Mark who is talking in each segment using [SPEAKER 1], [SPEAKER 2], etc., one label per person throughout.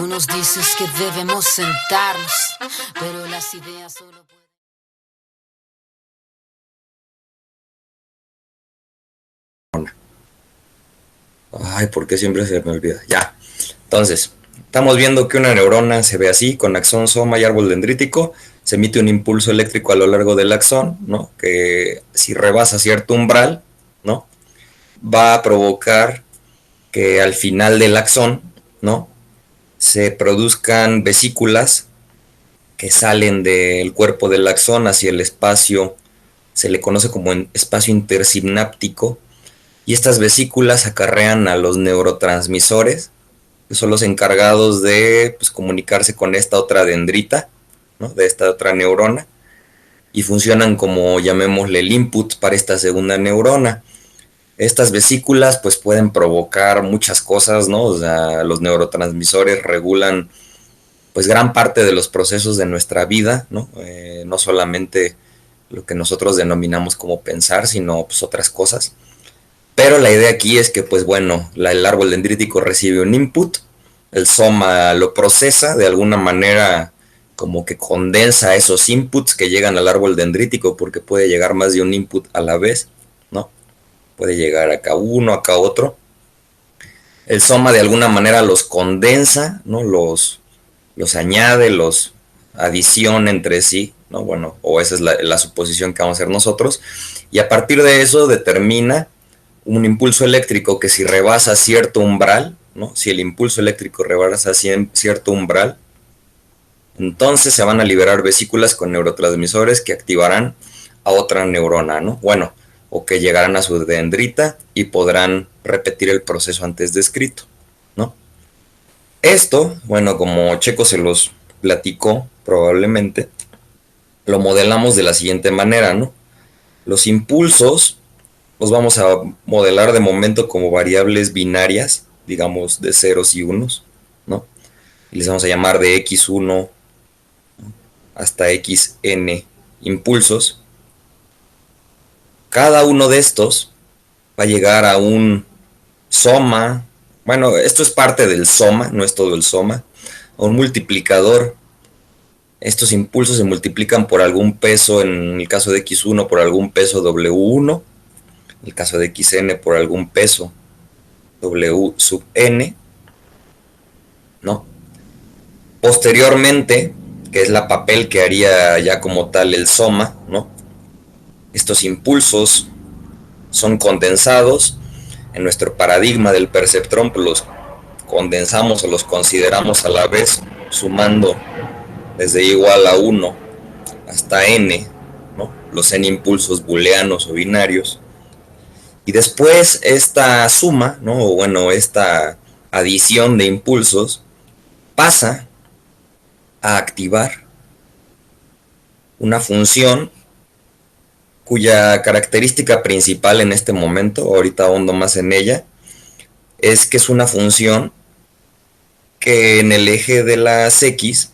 [SPEAKER 1] Tú nos dices que debemos sentarnos, pero las ideas solo pueden...
[SPEAKER 2] Ay, ¿por qué siempre se me olvida? Ya. Entonces, estamos viendo que una neurona se ve así, con axón, soma y árbol dendrítico. Se emite un impulso eléctrico a lo largo del axón, ¿no? Que si rebasa cierto umbral, ¿no? Va a provocar que al final del axón, ¿no? Se produzcan vesículas que salen del cuerpo del axón hacia el espacio, se le conoce como espacio intersináptico, y estas vesículas acarrean a los neurotransmisores, que son los encargados de pues, comunicarse con esta otra dendrita, ¿no? De esta otra neurona, y funcionan como, llamémosle, el input para esta segunda neurona. Estas vesículas pues pueden provocar muchas cosas, ¿no? O sea, los neurotransmisores regulan pues gran parte de los procesos de nuestra vida, ¿no? No solamente lo que nosotros denominamos como pensar, sino pues otras cosas. Pero la idea aquí es que, pues bueno, el árbol dendrítico recibe un input, el soma lo procesa de alguna manera, como que condensa esos inputs que llegan al árbol dendrítico, porque puede llegar más de un input a la vez, ¿no? Puede llegar acá uno, acá otro. El soma de alguna manera los condensa, ¿no? Los añade, los adiciona entre sí, ¿no? Bueno, o esa es la suposición que vamos a hacer nosotros. Y a partir de eso determina un impulso eléctrico que si rebasa cierto umbral, ¿no? Si el impulso eléctrico rebasa cierto umbral, entonces se van a liberar vesículas con neurotransmisores que activarán a otra neurona, ¿no? Bueno, o que llegarán a su dendrita y podrán repetir el proceso antes descrito, ¿no? Esto, bueno, como Checo se los platicó probablemente, lo modelamos de la siguiente manera, ¿no? Los impulsos los vamos a modelar de momento como variables binarias, digamos de ceros y unos, ¿no? Y les vamos a llamar de x1 hasta xn impulsos. Cada uno de estos va a llegar a un soma, bueno, esto es parte del soma, no es todo el soma, a un multiplicador. Estos impulsos se multiplican por algún peso, en el caso de x1 por algún peso w1, en el caso de xn por algún peso w sub n, ¿no? Posteriormente, que es la papel que haría ya como tal el soma, ¿no? Estos impulsos son condensados. En nuestro paradigma del perceptrón, pues los condensamos o los consideramos a la vez, sumando desde igual a 1 hasta n, ¿no? Los n impulsos booleanos o binarios. Y después esta suma, ¿no? O bueno, esta adición de impulsos pasa a activar una función cuya característica principal en este momento, ahorita ahondo más en ella, es que es una función que en el eje de las x,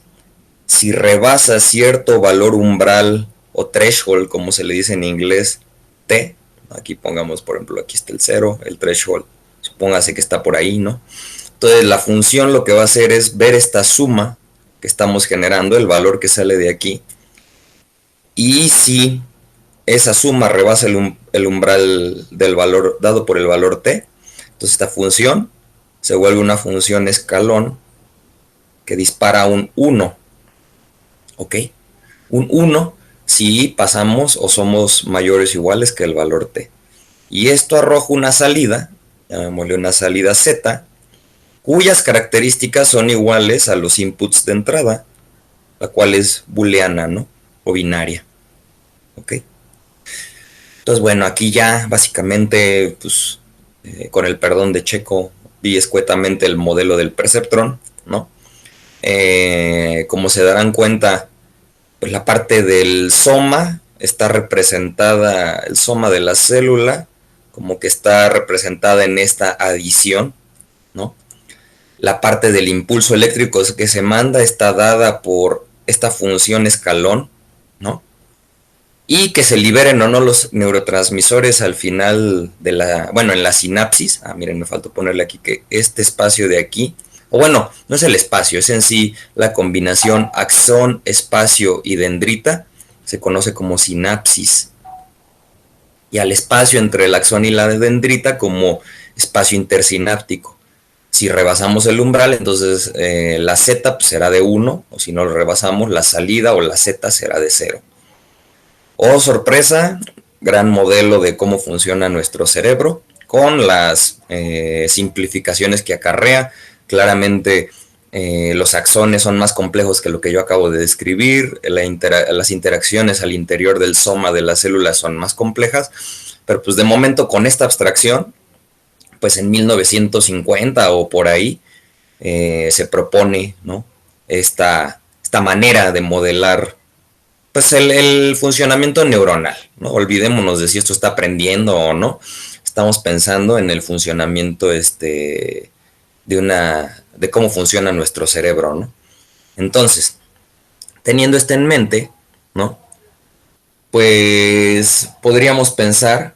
[SPEAKER 2] si rebasa cierto valor umbral o threshold, como se le dice en inglés, t, aquí pongamos por ejemplo, aquí está el 0, el threshold, supóngase que está por ahí, ¿no? Entonces la función lo que va a hacer es ver esta suma que estamos generando, el valor que sale de aquí, y si esa suma rebasa el umbral del valor dado por el valor t, entonces esta función se vuelve una función escalón que dispara un 1, ¿ok? Un 1 si pasamos o somos mayores o iguales que el valor t. Y esto arroja una salida, llamémosle una salida z, cuyas características son iguales a los inputs de entrada, la cual es booleana, ¿no? O binaria, ¿ok? Entonces, bueno, aquí ya básicamente, pues, con el perdón de Checo, vi escuetamente el modelo del perceptrón, ¿no? Como se darán cuenta, pues la parte del soma está representada, el soma de la célula, como que está representada en esta adición, ¿no? La parte del impulso eléctrico que se manda está dada por esta función escalón, ¿no? Y que se liberen o no los neurotransmisores al final de la, bueno, en la sinapsis. Miren, me faltó ponerle aquí que este espacio de aquí o bueno, no es el espacio, es en sí la combinación axón, espacio y dendrita, se conoce como sinapsis, y al espacio entre el axón y la dendrita como espacio intersináptico. Si rebasamos el umbral, entonces la Z pues, será de 1, o si no lo rebasamos, la salida o la Z será de 0. Oh, sorpresa, gran modelo de cómo funciona nuestro cerebro, con las simplificaciones que acarrea. Claramente los axones son más complejos que lo que yo acabo de describir, las interacciones al interior del soma de las células son más complejas, pero pues de momento con esta abstracción, pues en 1950 o por ahí, se propone, ¿no? esta manera de modelar pues el funcionamiento neuronal, ¿no? Olvidémonos de si esto está aprendiendo o no. Estamos pensando en el funcionamiento de cómo funciona nuestro cerebro, ¿no? Entonces, teniendo esto en mente, ¿no? Pues podríamos pensar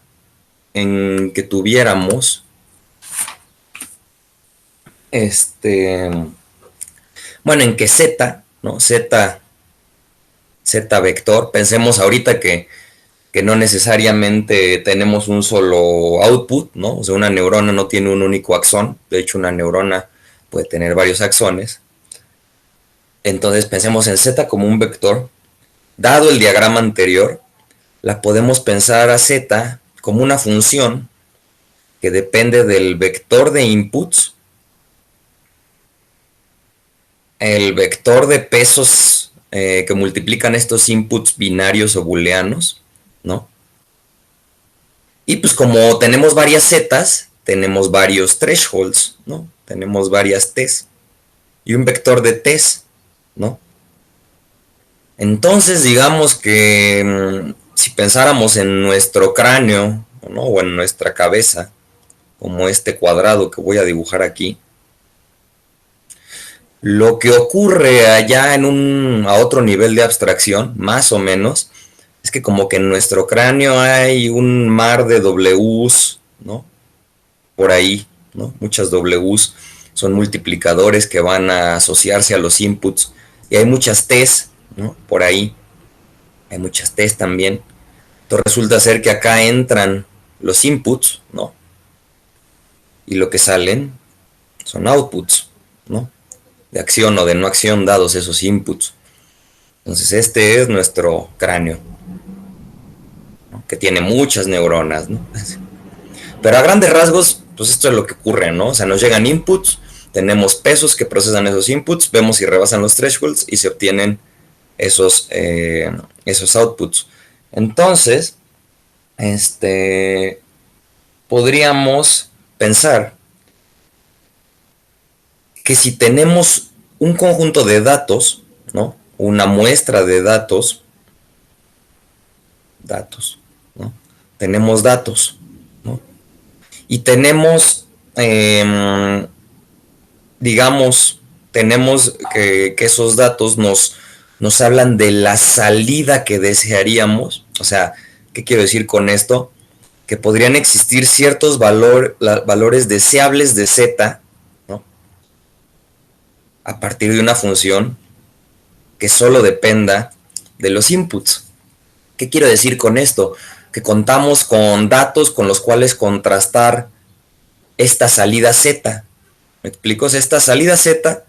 [SPEAKER 2] en que tuviéramos bueno, en que Z, ¿no? Z vector, pensemos ahorita que no necesariamente tenemos un solo output, ¿no? O sea, una neurona no tiene un único axón, de hecho una neurona puede tener varios axones. Entonces pensemos en Z como un vector. Dado el diagrama anterior, la podemos pensar a Z como una función que depende del vector de inputs, el vector de pesos que multiplican estos inputs binarios o booleanos, ¿no? Y pues como tenemos varias zetas, tenemos varios thresholds, ¿no? Tenemos varias t's y un vector de t's, ¿no? Entonces digamos que si pensáramos en nuestro cráneo, ¿no? O en nuestra cabeza, como este cuadrado que voy a dibujar aquí, lo que ocurre allá a otro nivel de abstracción, más o menos, es que como que en nuestro cráneo hay un mar de W's, ¿no? Por ahí, ¿no? Muchas W's son multiplicadores que van a asociarse a los inputs. Y hay muchas T's, ¿no? Por ahí. Hay muchas T's también. Entonces resulta ser que acá entran los inputs, ¿no? Y lo que salen son outputs, ¿no? De acción o de no acción dados esos inputs. Entonces este es nuestro cráneo, ¿no? Que tiene muchas neuronas, ¿no? Pero a grandes rasgos, pues esto es lo que ocurre, ¿no? O sea, nos llegan inputs, tenemos pesos que procesan esos inputs, vemos si rebasan los thresholds y se obtienen esos outputs. Entonces, podríamos pensar que si tenemos un conjunto de datos, ¿no? Una muestra de datos, ¿no? Tenemos datos, ¿no? Y tenemos, digamos, tenemos que esos datos nos hablan de la salida que desearíamos. O sea, ¿qué quiero decir con esto? Que podrían existir ciertos valores deseables de Z, ¿no? A partir de una función que solo dependa de los inputs. ¿Qué quiero decir con esto? Que contamos con datos con los cuales contrastar esta salida Z. ¿Me explico? O sea, esta salida Z,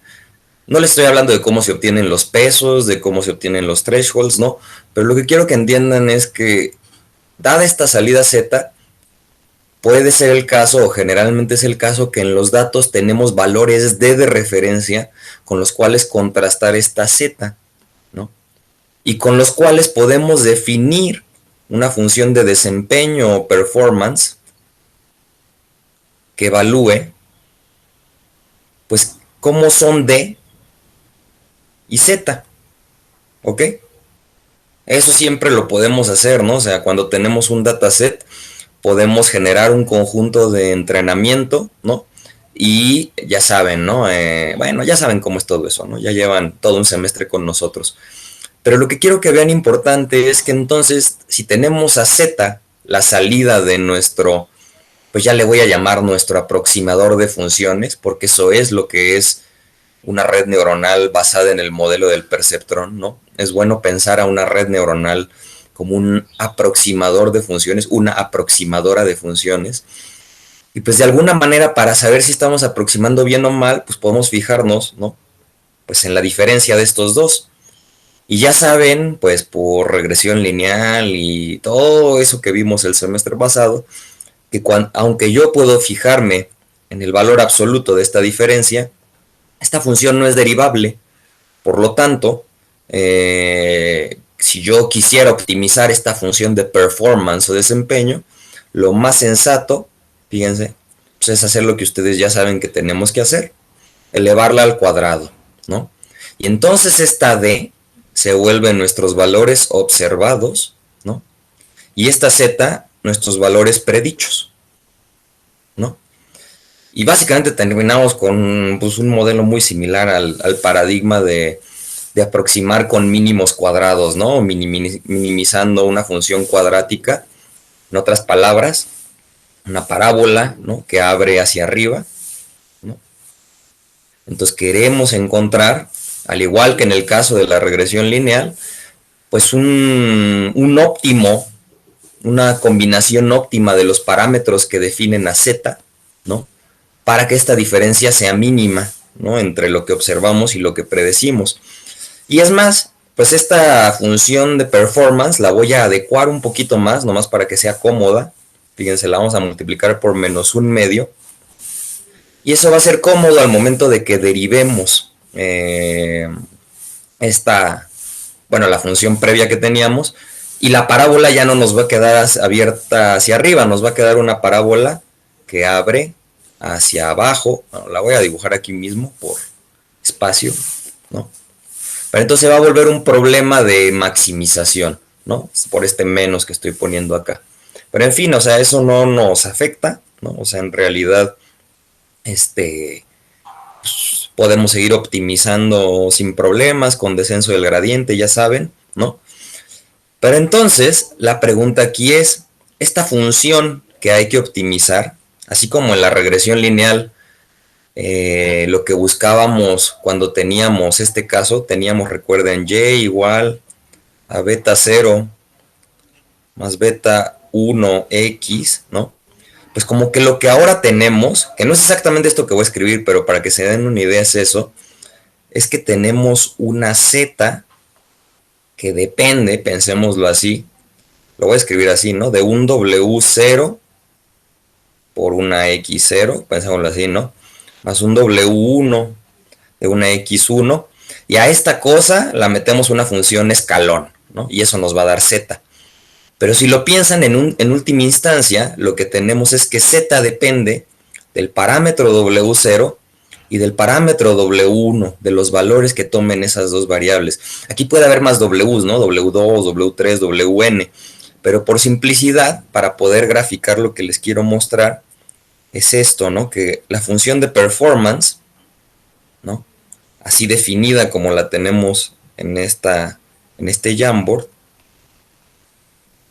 [SPEAKER 2] no le estoy hablando de cómo se obtienen los pesos, de cómo se obtienen los thresholds, no. Pero lo que quiero que entiendan es que, dada esta salida Z, puede ser el caso, o generalmente es el caso, que en los datos tenemos valores de referencia con los cuales contrastar esta Z, ¿no? Y con los cuales podemos definir una función de desempeño o performance que evalúe, pues, cómo son D y Z, ¿ok? Eso siempre lo podemos hacer, ¿no? O sea, cuando tenemos un dataset, podemos generar un conjunto de entrenamiento, ¿no? Y ya saben, ¿no? Bueno, ya saben cómo es todo eso, ¿no? Ya llevan todo un semestre con nosotros. Pero lo que quiero que vean importante es que entonces, si tenemos a Z, la salida de pues ya le voy a llamar nuestro aproximador de funciones, porque eso es lo que es una red neuronal basada en el modelo del perceptrón, ¿no? Es bueno pensar a una red neuronal como un aproximador de funciones, una aproximadora de funciones. Y pues de alguna manera, para saber si estamos aproximando bien o mal, pues podemos fijarnos, ¿no? Pues en la diferencia de estos dos. Y ya saben, pues por regresión lineal y todo eso que vimos el semestre pasado, que aunque yo puedo fijarme en el valor absoluto de esta diferencia, esta función no es derivable. Por lo tanto, si yo quisiera optimizar esta función de performance o desempeño, lo más sensato, fíjense, pues es hacer lo que ustedes ya saben que tenemos que hacer, elevarla al cuadrado, ¿no? Y entonces esta d se vuelve nuestros valores observados, ¿no? Y esta z, nuestros valores predichos, ¿no? Y básicamente terminamos con pues, un modelo muy similar al paradigma de aproximar con mínimos cuadrados, ¿no? Minimizando una función cuadrática. En otras palabras, una parábola, ¿no? Que abre hacia arriba, ¿no? Entonces queremos encontrar, al igual que en el caso de la regresión lineal, pues un óptimo, una combinación óptima de los parámetros que definen a z, ¿no? Para que esta diferencia sea mínima, ¿no? Entre lo que observamos y lo que predecimos. Y es más, pues esta función de performance la voy a adecuar un poquito más, nomás para que sea cómoda. Fíjense, la vamos a multiplicar por menos un medio. Y eso va a ser cómodo al momento de que derivemos la función previa que teníamos. Y la parábola ya no nos va a quedar abierta hacia arriba, nos va a quedar una parábola que abre hacia abajo. Bueno, la voy a dibujar aquí mismo por espacio, ¿no? Pero entonces va a volver un problema de maximización, ¿no? Por este menos que estoy poniendo acá. Pero en fin, o sea, eso no nos afecta, ¿no? O sea, en realidad, pues, podemos seguir optimizando sin problemas, con descenso del gradiente, ya saben, ¿no? Pero entonces, la pregunta aquí es, esta función que hay que optimizar, así como en la regresión lineal, lo que buscábamos cuando teníamos este caso, teníamos, recuerden, y igual a beta 0 más beta 1x, ¿no? Pues como que lo que ahora tenemos, que no es exactamente esto que voy a escribir, pero para que se den una idea es eso, es que tenemos una z que depende, pensémoslo así, lo voy a escribir así, ¿no? De un w0 por una x0, pensémoslo así, ¿no? Más un w1 de una x1, y a esta cosa la metemos una función escalón, ¿no? Y eso nos va a dar z. Pero si lo piensan en última instancia, lo que tenemos es que z depende del parámetro w0 y del parámetro w1, de los valores que tomen esas dos variables. Aquí puede haber más w's, ¿no? w2, w3, wn, pero por simplicidad, para poder graficar lo que les quiero mostrar, es esto, ¿no? Que la función de performance, ¿no? Así definida como la tenemos en este Jamboard,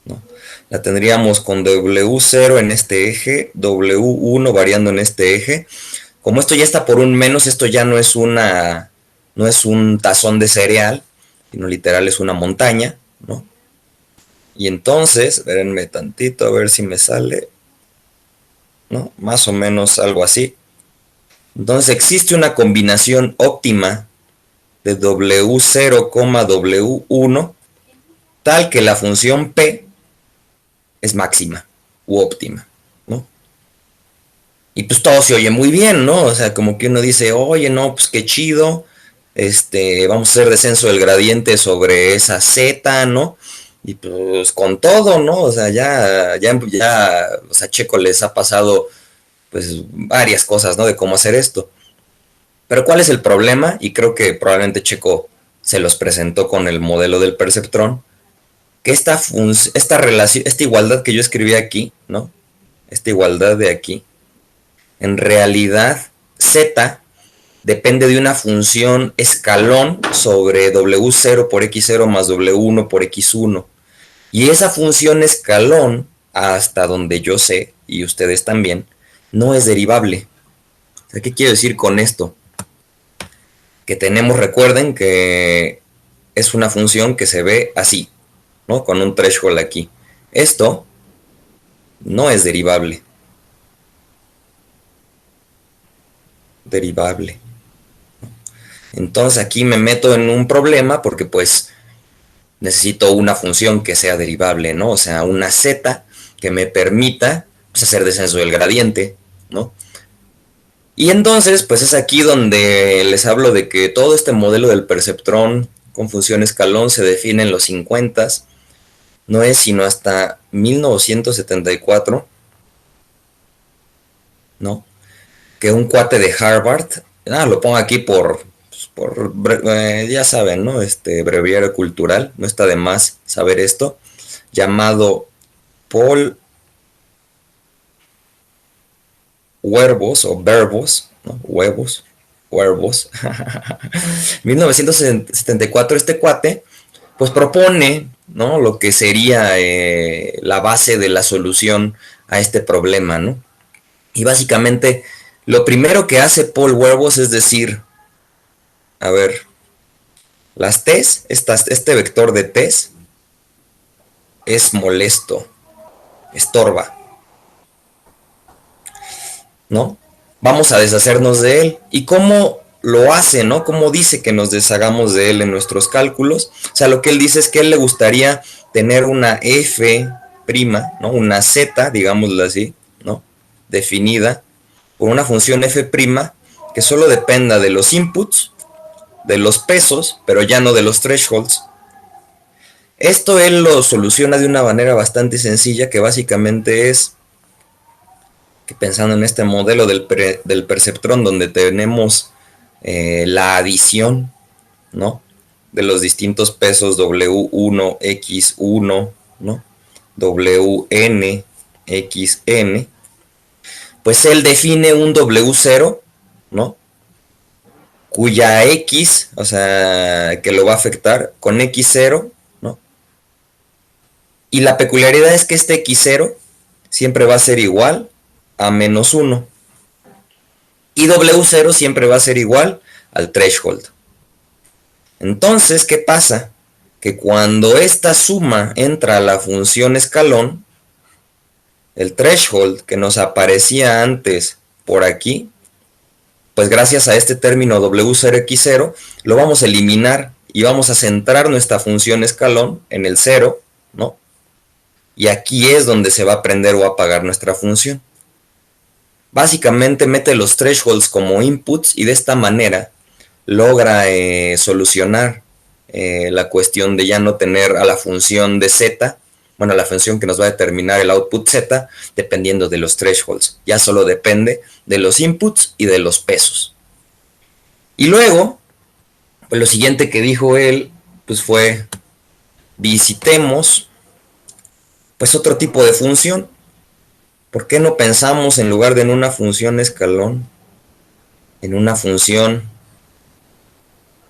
[SPEAKER 2] ¿no? La tendríamos con W0 en este eje, W1 variando en este eje. Como esto ya está por un menos, esto ya no es un tazón de cereal, sino literal es una montaña, ¿no? Y entonces, espérenme tantito a ver si me sale, ¿no? Más o menos algo así. Entonces existe una combinación óptima de W0, W1, tal que la función P es máxima u óptima, ¿no? Y pues todo se oye muy bien, ¿no? O sea, como que uno dice, oye, no, pues qué chido, vamos a hacer descenso del gradiente sobre esa Z, ¿no? Y pues con todo, ¿no? O sea, ya, o sea, Checo les ha pasado pues varias cosas, ¿no? De cómo hacer esto. Pero ¿cuál es el problema? Y creo que probablemente Checo se los presentó con el modelo del perceptrón, que esta relación, esta igualdad que yo escribí aquí, ¿no? Esta igualdad de aquí, en realidad z depende de una función escalón sobre w0 por x0 más w1 por x1. Y esa función escalón, hasta donde yo sé, y ustedes también, no es derivable. ¿Qué quiero decir con esto? que tenemos, recuerden que es una función que se ve así, ¿no? Con un threshold aquí. Esto no es derivable. Entonces aquí me meto en un problema porque pues necesito una función que sea derivable, ¿no? O sea, una z que me permita pues, hacer descenso del gradiente, ¿no? Y entonces, pues es aquí donde les hablo de que todo este modelo del perceptrón con función escalón se define en los 50, no es sino hasta 1974, ¿no? Que un cuate de Harvard, lo pongo aquí ya saben, ¿no? Breviario cultural, no está de más saber esto, llamado Paul Huervos o Verbos, ¿no? Huevos, 1974, este cuate, pues propone, ¿no? Lo que sería la base de la solución a este problema, ¿no? Y básicamente, lo primero que hace Paul Huervos es decir, a ver, las T's, este vector de T's es molesto, estorba, ¿no? Vamos a deshacernos de él. ¿Y cómo lo hace, no? ¿Cómo dice que nos deshagamos de él en nuestros cálculos? O sea, lo que él dice es que a él le gustaría tener una f', ¿no? Una z, digámoslo así, ¿no? Definida por una función f' que solo dependa de los inputs, de los pesos, pero ya no de los thresholds. Esto él lo soluciona de una manera bastante sencilla, que básicamente es que pensando en este modelo del perceptrón donde tenemos la adición, ¿no? De los distintos pesos W1, X1, ¿no? WN, XN, pues él define un W0, ¿no? Cuya X, o sea, que lo va a afectar con X0, ¿no? Y la peculiaridad es que este X0 siempre va a ser igual a menos 1. Y W0 siempre va a ser igual al threshold. Entonces, ¿qué pasa? Que cuando esta suma entra a la función escalón, el threshold que nos aparecía antes por aquí, pues gracias a este término W0X0, lo vamos a eliminar y vamos a centrar nuestra función escalón en el 0, ¿no? Y aquí es donde se va a prender o apagar nuestra función. Básicamente mete los thresholds como inputs y de esta manera logra solucionar la cuestión de ya no tener a la función de z, bueno, la función que nos va a determinar el output z, dependiendo de los thresholds. Ya solo depende de los inputs y de los pesos. Y luego, pues lo siguiente que dijo él, pues fue, visitemos, pues otro tipo de función. ¿Por qué no pensamos en lugar de en una función escalón, en una función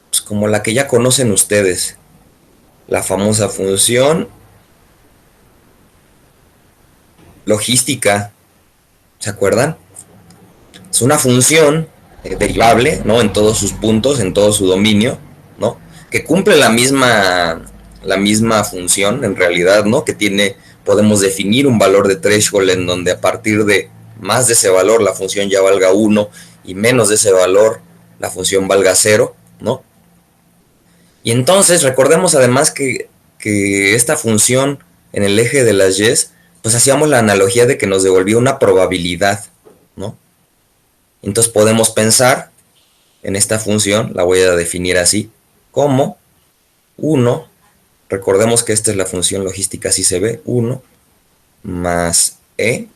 [SPEAKER 2] pues como la que ya conocen ustedes, la famosa función logística? ¿Se acuerdan? Es una función derivable, ¿no? En todos sus puntos, en todo su dominio, ¿no? Que cumple la misma función en realidad, ¿no? Que tiene, podemos definir un valor de threshold en donde a partir de más de ese valor la función ya valga 1 y menos de ese valor la función valga 0, ¿no? Y entonces recordemos además que esta función en el eje de las y's, pues hacíamos la analogía de que nos devolvía una probabilidad, ¿no? Entonces podemos pensar en esta función, la voy a definir así, como 1, recordemos que esta es la función logística, así se ve, 1 más e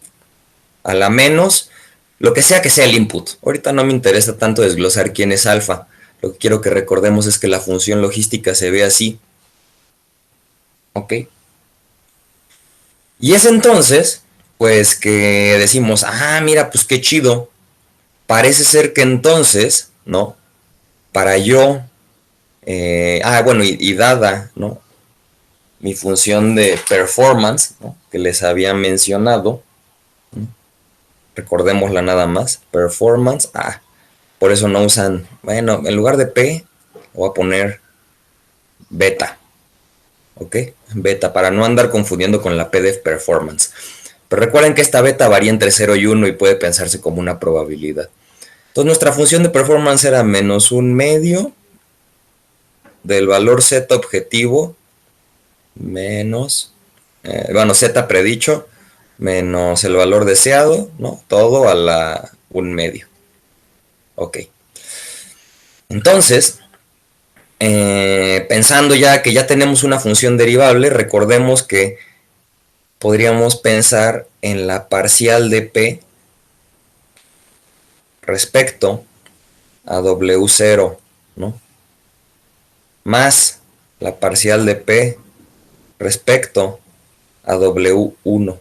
[SPEAKER 2] a la menos lo que sea el input. Ahorita no me interesa tanto desglosar quién es alfa, lo que quiero que recordemos es que la función logística se ve así, ¿ok? Y es entonces, pues que decimos, mira, pues qué chido, parece ser que entonces, ¿no? Para yo, bueno, y dada, ¿no? Mi función de performance, ¿no? Que les había mencionado, ¿no? Recordémosla nada más, performance, Por eso no usan, bueno, en lugar de P, voy a poner beta. ¿Ok? Beta, para no andar confundiendo con la PDF Performance. Pero recuerden que esta beta varía entre 0 y 1 y puede pensarse como una probabilidad. Entonces nuestra función de performance era menos un medio del valor z objetivo menos, bueno, z predicho menos el valor deseado, ¿no? Todo a la un medio. Ok. Entonces, pensando ya que ya tenemos una función derivable, recordemos que podríamos pensar en la parcial de P respecto a W0, ¿no? Más la parcial de P respecto a W1,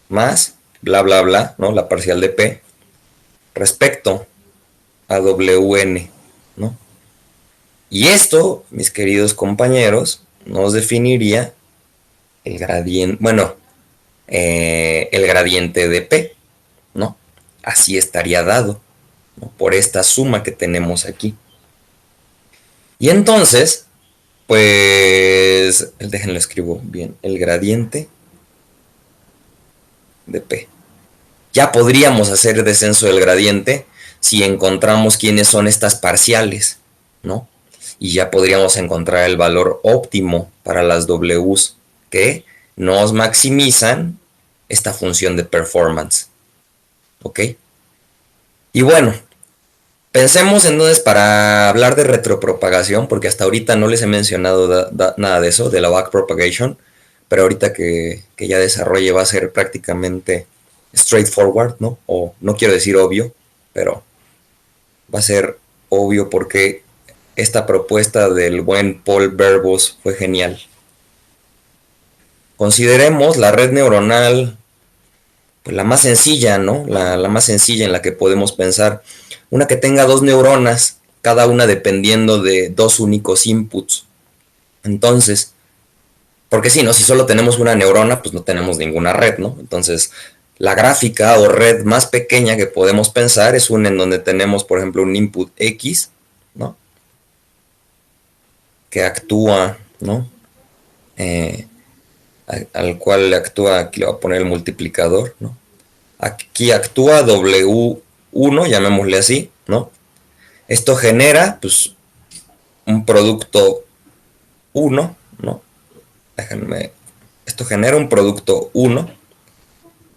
[SPEAKER 2] más bla bla bla, ¿no? La parcial de P respecto a Wn, ¿no? Y esto, mis queridos compañeros, nos definiría el gradiente, bueno, el gradiente de P, ¿no? Así estaría dado, ¿no? Por esta suma que tenemos aquí. Y entonces, pues, déjenlo escribo bien, el gradiente de P. Ya podríamos hacer descenso del gradiente si encontramos quiénes son estas parciales, ¿no? Y ya podríamos encontrar el valor óptimo para las Ws que nos maximizan esta función de performance. ¿Ok? Y bueno, pensemos entonces para hablar de retropropagación, porque hasta ahorita no les he mencionado nada de eso, de la backpropagation, pero ahorita que ya desarrolle va a ser prácticamente straightforward, ¿no? O no quiero decir obvio, pero va a ser obvio porque esta propuesta del buen Paul Verbos fue genial. Consideremos la red neuronal, pues la más sencilla, ¿no? La más sencilla en la que podemos pensar. Una que tenga dos neuronas, cada una dependiendo de dos únicos inputs. Entonces, porque si, ¿no? Si solo tenemos una neurona, pues no tenemos ninguna red, ¿no? Entonces, la gráfica o red más pequeña que podemos pensar es una en donde tenemos, por ejemplo, un input X, ¿no? Que actúa, ¿no? Al cual le actúa, aquí le voy a poner el multiplicador, ¿no? Aquí actúa W1, llamémosle así, ¿no? Esto genera, pues, un producto 1, ¿no? Déjenme, esto genera un producto 1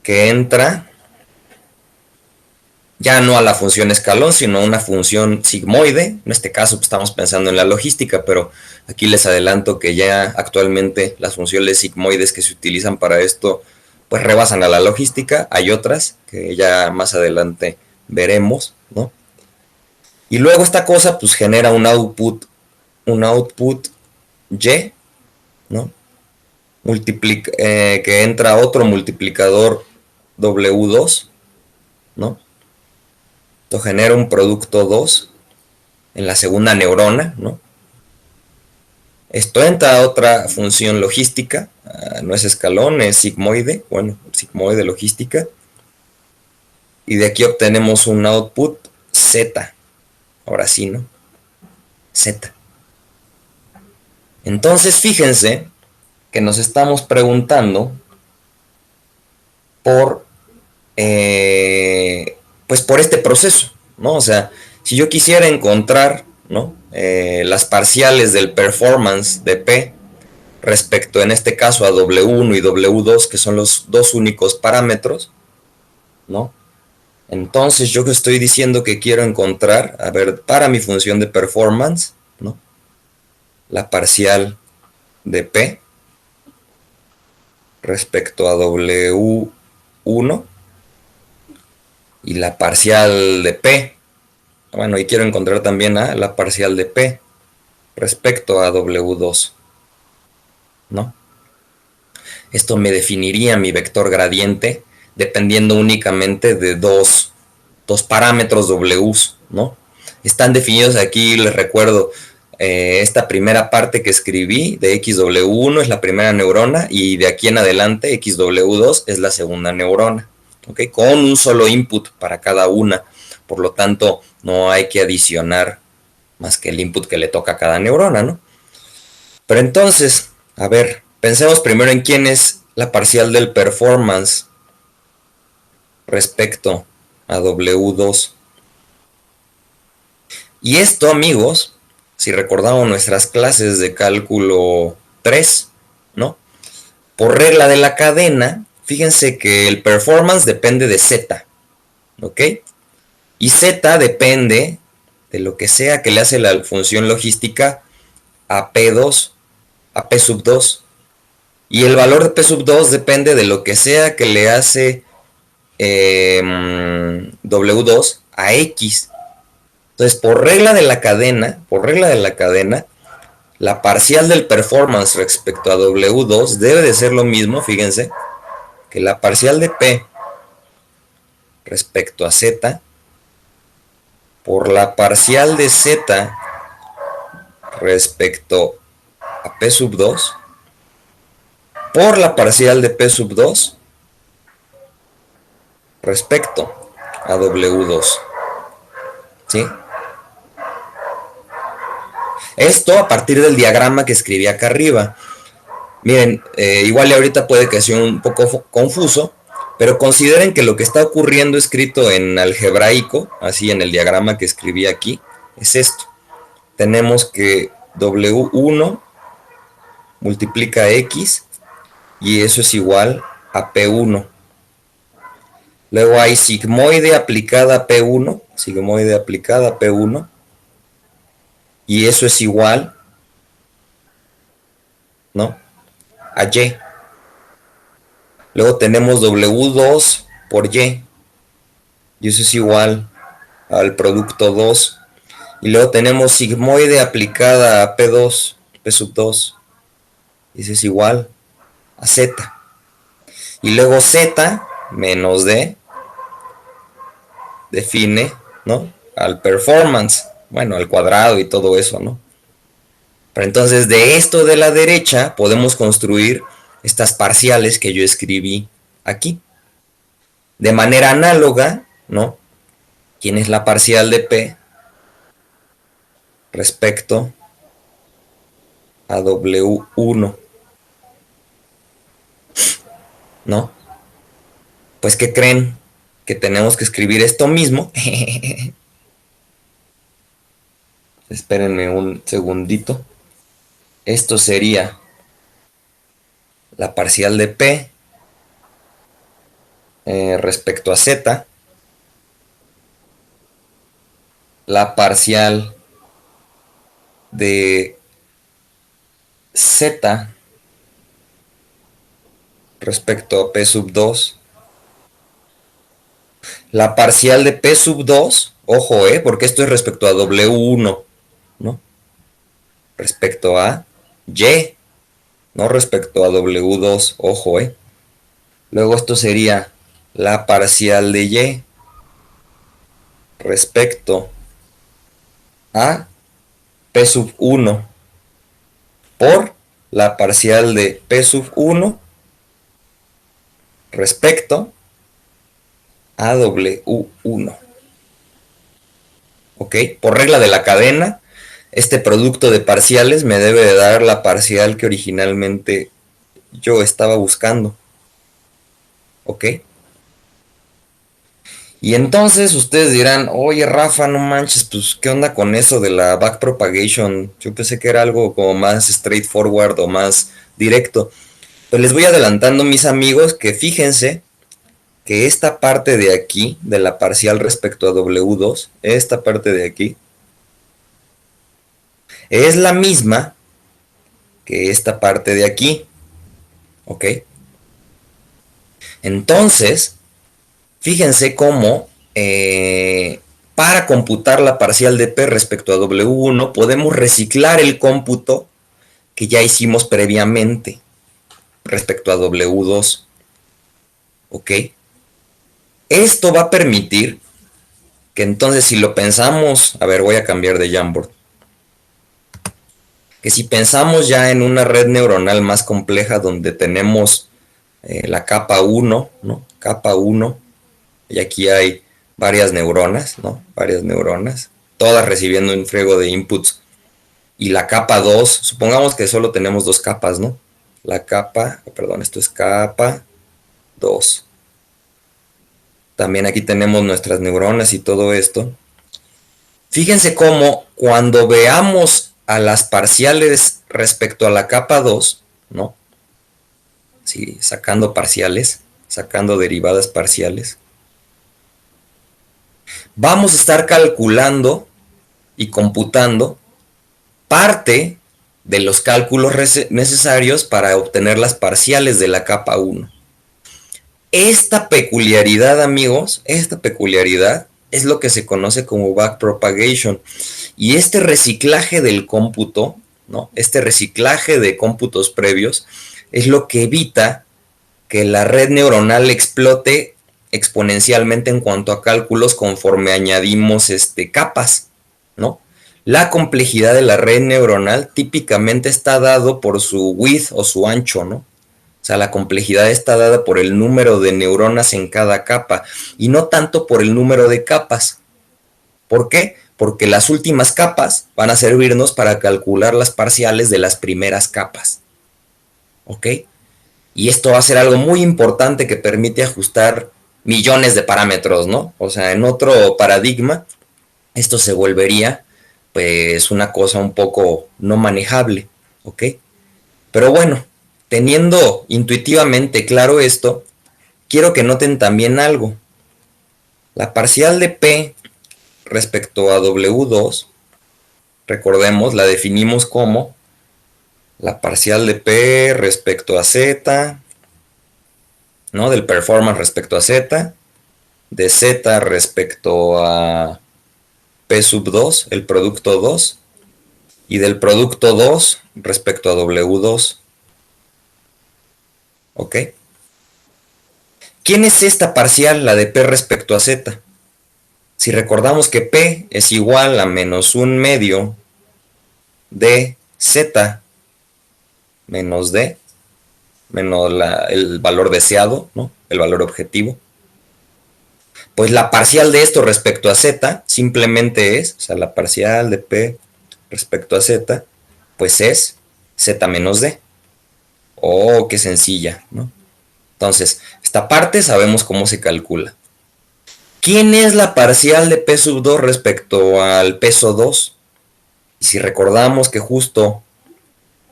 [SPEAKER 2] que entra ya no a la función escalón, sino a una función sigmoide. En este caso pues, estamos pensando en la logística, pero aquí les adelanto que ya actualmente las funciones sigmoides que se utilizan para esto pues rebasan a la logística. Hay otras que ya más adelante veremos, ¿no? Y luego esta cosa pues genera un output Y, ¿no? Que entra otro multiplicador W2, ¿no? Esto genera un producto 2 en la segunda neurona, ¿no? Esto entra a otra función logística, no es escalón, es sigmoide, bueno, sigmoide logística. Y de aquí obtenemos un output Z. Ahora sí, ¿no? Z. Entonces, fíjense que nos estamos preguntando por, pues por este proceso, ¿no? O sea, si yo quisiera encontrar, ¿no? Las parciales del performance de P respecto en este caso a W1 y W2, que son los dos únicos parámetros, ¿no? Entonces yo que estoy diciendo que quiero encontrar, a ver, para mi función de performance, ¿no? La parcial de P respecto a W1 y la parcial de P. Bueno, y quiero encontrar también la parcial de P respecto a W2, ¿no? Esto me definiría mi vector gradiente dependiendo únicamente de dos parámetros Ws, ¿no? Están definidos aquí, les recuerdo, esta primera parte que escribí de XW1 es la primera neurona y de aquí en adelante XW2 es la segunda neurona, ¿ok? Con un solo input para cada una. Por lo tanto, no hay que adicionar más que el input que le toca a cada neurona, ¿no? Pero entonces, a ver, pensemos primero en quién es la parcial del performance respecto a W2. Y esto, amigos, si recordamos nuestras clases de cálculo 3, ¿no? Por regla de la cadena, fíjense que el performance depende de Z, ¿ok? Y Z depende de lo que sea que le hace la función logística a P2, a P sub 2. Y el valor de P sub 2 depende de lo que sea que le hace W2 a X. Entonces, por regla de la cadena, la parcial del performance respecto a W2 debe de ser lo mismo, fíjense, que la parcial de P respecto a Z por la parcial de Z respecto a P sub 2 por la parcial de P sub 2 respecto a W2. ¿Sí? Esto a partir del diagrama que escribí acá arriba. Miren, igual ahorita puede que sea un poco confuso, pero consideren que lo que está ocurriendo escrito en algebraico, así en el diagrama que escribí aquí, es esto. Tenemos que W1 multiplica X y eso es igual a P1. Luego hay sigmoide aplicada a P1, y eso es igual, ¿no?, a Y. Luego tenemos W2 por Y eso es igual al producto 2. Y luego tenemos sigmoide aplicada a P2, P sub 2, y eso es igual a Z. Y luego Z menos D define, ¿no?, al performance, bueno, al cuadrado y todo eso, ¿no? Pero entonces de esto de la derecha podemos construir estas parciales que yo escribí aquí. De manera análoga, ¿no?, ¿quién es la parcial de P respecto a W1? ¿No? Pues, ¿qué creen? Que tenemos que escribir esto mismo. Espérenme un segundito. Esto sería la parcial de P respecto a Z, la parcial de Z respecto a P sub 2, la parcial de P sub 2, ojo, porque esto es respecto a W1, ¿no?, respecto a Y, no respecto a W2, ojo, Luego esto sería la parcial de Y respecto a P sub 1 por la parcial de P sub 1 respecto a W1. ¿Ok? Por regla de la cadena, este producto de parciales me debe de dar la parcial que originalmente yo estaba buscando. ¿Ok? Y entonces ustedes dirán, oye Rafa, no manches, pues ¿qué onda con eso de la backpropagation? Yo pensé que era algo como más straightforward o más directo. Pues les voy adelantando, mis amigos, que fíjense que esta parte de aquí, de la parcial respecto a W2, esta parte de aquí, es la misma que esta parte de aquí. ¿Ok? Entonces, fíjense cómo para computar la parcial de P respecto a W1 podemos reciclar el cómputo que ya hicimos previamente respecto a W2. ¿Ok? Esto va a permitir que entonces, si lo pensamos, a ver, voy a cambiar de Jamboard, que si pensamos ya en una red neuronal más compleja donde tenemos la capa 1, ¿no?, capa 1, y aquí hay varias neuronas, ¿no? Varias neuronas, todas recibiendo un friego de inputs. Y la capa 2, supongamos que solo tenemos dos capas, ¿no? La capa, perdón, esto es capa 2. También aquí tenemos nuestras neuronas y todo esto. Fíjense cómo cuando veamos a las parciales respecto a la capa 2, ¿no? Sí, sacando parciales, sacando derivadas parciales, vamos a estar calculando y computando parte de los cálculos necesarios para obtener las parciales de la capa 1. Esta peculiaridad, amigos, esta peculiaridad es lo que se conoce como backpropagation. Y este reciclaje del cómputo, ¿no? Este reciclaje de cómputos previos es lo que evita que la red neuronal explote exponencialmente en cuanto a cálculos conforme añadimos capas, ¿no? La complejidad de la red neuronal típicamente está dado por su width o su ancho, ¿no? O sea, la complejidad está dada por el número de neuronas en cada capa y no tanto por el número de capas. ¿Por qué? Porque las últimas capas van a servirnos para calcular las parciales de las primeras capas. ¿Ok? Y esto va a ser algo muy importante que permite ajustar millones de parámetros, ¿no? O sea, en otro paradigma, esto se volvería, pues, una cosa un poco no manejable, ¿ok? Pero bueno, teniendo intuitivamente claro esto, quiero que noten también algo. La parcial de P respecto a W2, recordemos, la definimos como la parcial de P respecto a Z, ¿no? Del performance respecto a Z, de Z respecto a P sub 2, el producto 2, y del producto 2 respecto a W2. ¿Ok? ¿Quién es esta parcial, la de P respecto a Z? Si recordamos que P es igual a menos un medio de Z menos D, menos el valor deseado, ¿no? El valor objetivo. Pues la parcial de esto respecto a Z simplemente es, o sea, la parcial de P respecto a Z, pues es Z menos D. Oh, qué sencilla, ¿no? Entonces, esta parte sabemos cómo se calcula. ¿Quién es la parcial de P sub 2 respecto al peso 2? Y si recordamos que justo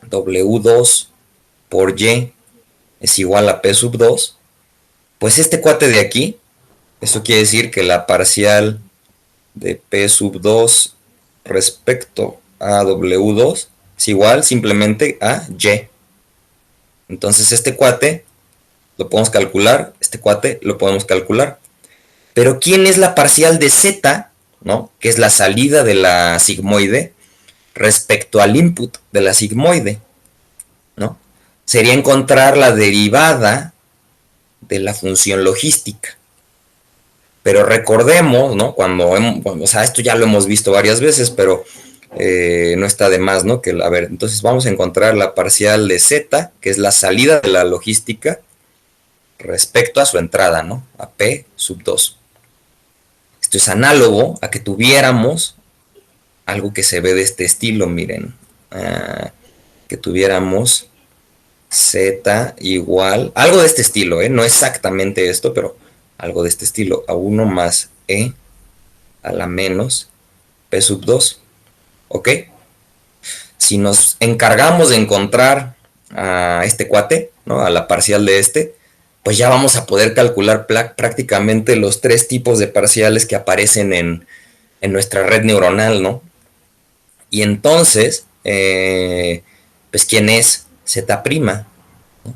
[SPEAKER 2] W2 por Y es igual a P sub 2, pues este cuate de aquí, eso quiere decir que la parcial de P sub 2 respecto a W2 es igual simplemente a Y. Entonces este cuate lo podemos calcular, este cuate lo podemos calcular. Pero ¿quién es la parcial de Z, ¿no? Que es la salida de la sigmoide respecto al input de la sigmoide, ¿no? Sería encontrar la derivada de la función logística. Pero recordemos, ¿no? O sea, esto ya lo hemos visto varias veces, pero no está de más, ¿no? A ver, entonces vamos a encontrar la parcial de Z, que es la salida de la logística, respecto a su entrada, ¿no? A P sub 2. Esto es análogo a que tuviéramos algo que se ve de este estilo, miren. Que tuviéramos Z igual, algo de este estilo, no exactamente esto, pero algo de este estilo, a 1 más E a la menos P sub 2, ¿ok? Si nos encargamos de encontrar a este cuate, ¿no? A la parcial de este, pues ya vamos a poder calcular prácticamente los tres tipos de parciales que aparecen en nuestra red neuronal, ¿no? Y entonces, pues, ¿quién es Z'? ¿No?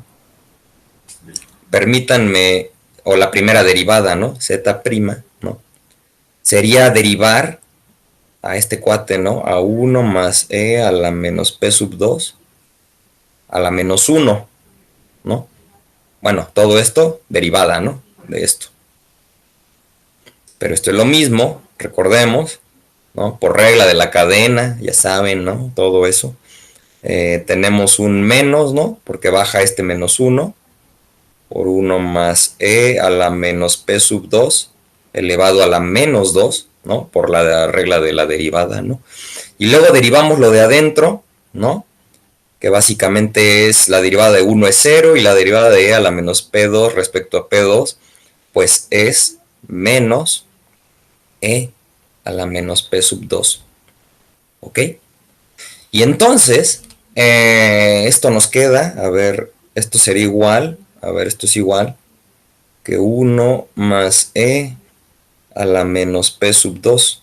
[SPEAKER 2] Permítanme, o la primera derivada, ¿no? Z', ¿no? Sería derivar a este cuate, ¿no? A 1 más E a la menos P sub 2 a la menos 1, ¿no? Bueno, todo esto derivada, ¿no? De esto. Pero esto es lo mismo, recordemos, ¿no? Por regla de la cadena, ya saben, ¿no? Todo eso. Tenemos un menos, ¿no? Porque baja este menos 1 por 1 más E a la menos P sub 2 elevado a la menos 2, ¿no? Por la regla de la derivada, ¿no? Y luego derivamos lo de adentro, ¿no? Que básicamente es la derivada de 1 es 0 y la derivada de e a la menos p2 respecto a p2, pues es menos e a la menos p sub 2. ¿Ok? Y entonces, esto nos queda, a ver, esto sería igual, a ver, esto es igual que 1 más e a la menos p sub 2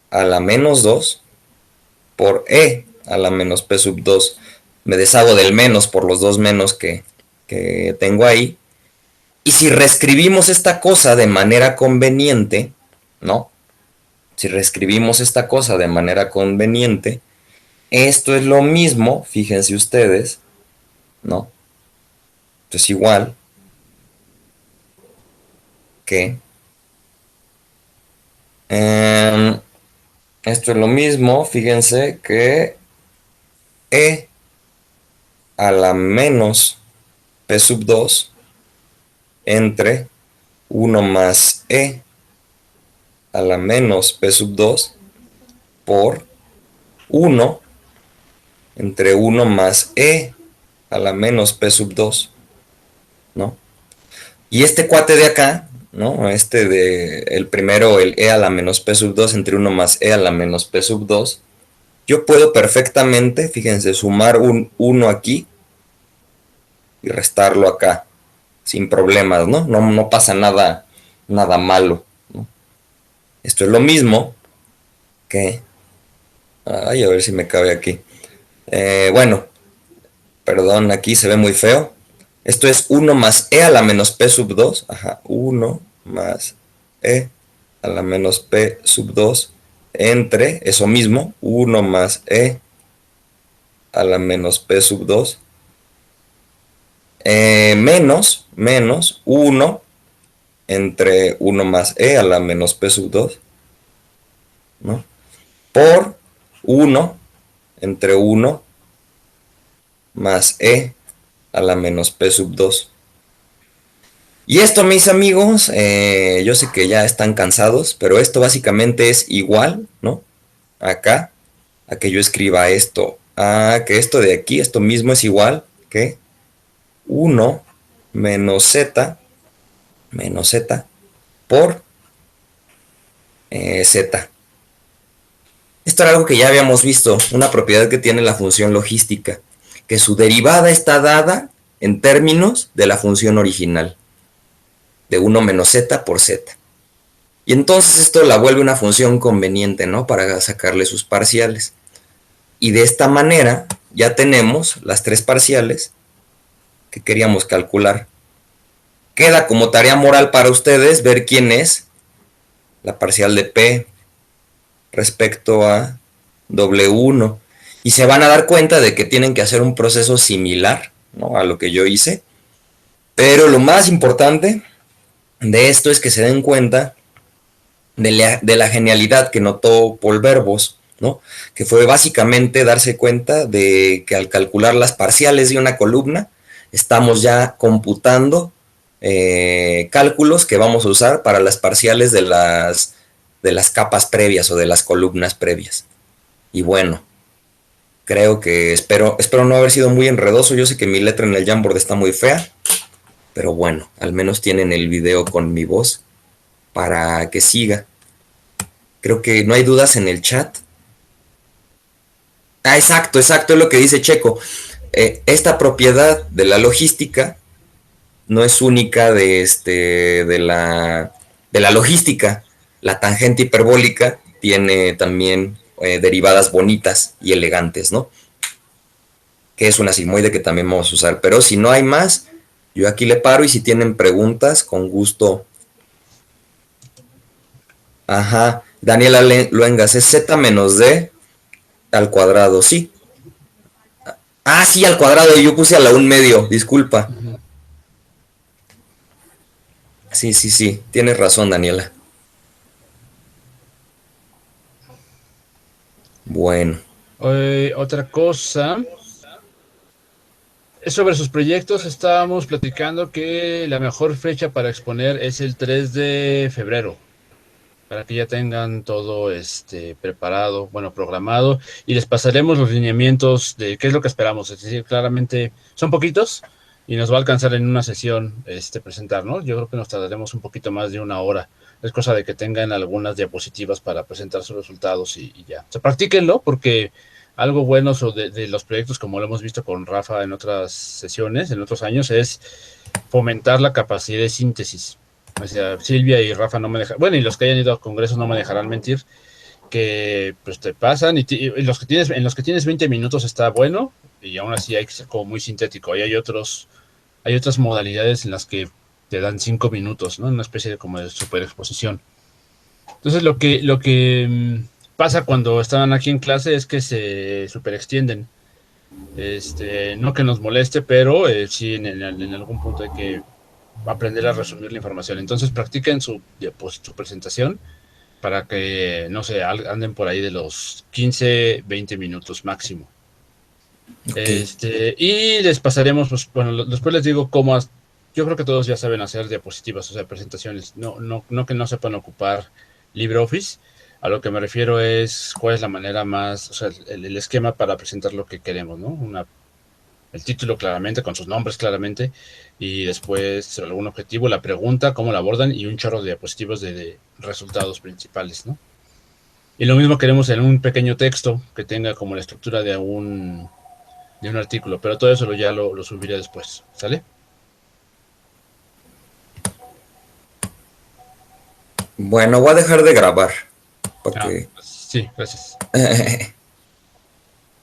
[SPEAKER 2] a la menos 2 por e a la menos p sub 2. Me deshago del menos por los dos menos que tengo ahí. Y si reescribimos esta cosa de manera conveniente, ¿no? Si reescribimos esta cosa de manera conveniente, esto es lo mismo, fíjense ustedes, ¿no? Esto es igual que... esto es lo mismo, fíjense, que e a la menos p sub 2 entre 1 más e a la menos p sub 2 por 1 entre 1 más e a la menos p sub 2, ¿no? Y este cuate de acá, ¿no? Este de el primero, el e a la menos p sub 2 entre 1 más e a la menos p sub 2, yo puedo perfectamente, fíjense, sumar un 1 aquí y restarlo acá, sin problemas, ¿no? No pasa nada, nada malo, ¿no? Esto es lo mismo que... Ay, a ver si me cabe aquí. Bueno, perdón, aquí se ve muy feo. Esto es 1 más e a la menos p sub 2. Ajá, 1 más e a la menos p sub 2 entre eso mismo, 1 más e a la menos p sub 2 menos 1 entre 1 más e a la menos p sub 2, ¿no? Por 1 entre 1 más e a la menos p sub 2. Y esto, mis amigos, yo sé que ya están cansados, pero esto básicamente es igual, ¿no? Acá, a que yo escriba esto, a que esto de aquí, esto mismo es igual que 1 menos z por z. Esto era algo que ya habíamos visto, una propiedad que tiene la función logística, que su derivada está dada en términos de la función original, de 1 menos z por z. Y entonces esto la vuelve una función conveniente, ¿no? Para sacarle sus parciales. Y de esta manera ya tenemos las tres parciales que queríamos calcular. Queda como tarea moral para ustedes ver quién es la parcial de P respecto a W1. Y se van a dar cuenta de que tienen que hacer un proceso similar, ¿no? A lo que yo hice. Pero lo más importante de esto es que se den cuenta de la genialidad que notó Paul Verbos, ¿no? Que fue básicamente darse cuenta de que al calcular las parciales de una columna, estamos ya computando cálculos que vamos a usar para las parciales de las capas previas o de las columnas previas. Y bueno, creo que espero no haber sido muy enredoso. Yo sé que mi letra en el Jamboard está muy fea, pero bueno, al menos tienen el video con mi voz para que siga. Creo que no hay dudas en el chat. Ah, exacto, es lo que dice Checo. Esta propiedad de la logística no es única de la logística. La tangente hiperbólica tiene también derivadas bonitas y elegantes, ¿no? Que es una sigmoide que también vamos a usar. Pero si no hay más, yo aquí le paro y si tienen preguntas, con gusto. Ajá, Daniela Luengas, es z menos d al cuadrado, sí. Ah, sí, al cuadrado, yo puse a la 1/2, disculpa. Sí, tienes razón, Daniela. Bueno.
[SPEAKER 3] Otra cosa. Sobre sus proyectos estábamos platicando que la mejor fecha para exponer es el 3 de febrero, para que ya tengan todo preparado, bueno, programado, y les pasaremos los lineamientos de qué es lo que esperamos. Es decir, claramente son poquitos y nos va a alcanzar en una sesión presentar, ¿no? Yo creo que nos tardaremos un poquito más de una hora. Es cosa de que tengan algunas diapositivas para presentar sus resultados y ya. O sea, practíquenlo porque algo bueno de los proyectos, como lo hemos visto con Rafa en otras sesiones, en otros años, es fomentar la capacidad de síntesis. O sea, Silvia y Rafa no me dejan, bueno, y los que hayan ido a congresos no me dejarán mentir, que pues te pasan y en los que tienes 20 minutos está bueno, y aún así hay que ser como muy sintético. Y hay otras modalidades en las que te dan 5 minutos, ¿no? Una especie de como de super exposición. Entonces lo que pasa cuando están aquí en clase es que se super extienden. No que nos moleste, pero sí en algún punto hay que aprender a resumir la información. Entonces practiquen su presentación para que, no sé, anden por ahí de los 15, 20 minutos máximo.
[SPEAKER 2] Ok.
[SPEAKER 3] Y les pasaremos, pues, bueno, después les digo cómo, yo creo que todos ya saben hacer diapositivas, o sea, presentaciones, no que no sepan ocupar LibreOffice. A lo que me refiero es cuál es la manera más, o sea, el esquema para presentar lo que queremos, ¿no? El título claramente, con sus nombres claramente, y después algún objetivo, la pregunta, cómo la abordan y un chorro de diapositivas de resultados principales, ¿no? Y lo mismo queremos en un pequeño texto que tenga como la estructura de un artículo, pero todo eso ya lo subiré después, ¿sale?
[SPEAKER 2] Bueno, voy a dejar de grabar. Para
[SPEAKER 3] Ah,
[SPEAKER 2] que...
[SPEAKER 3] sí, gracias.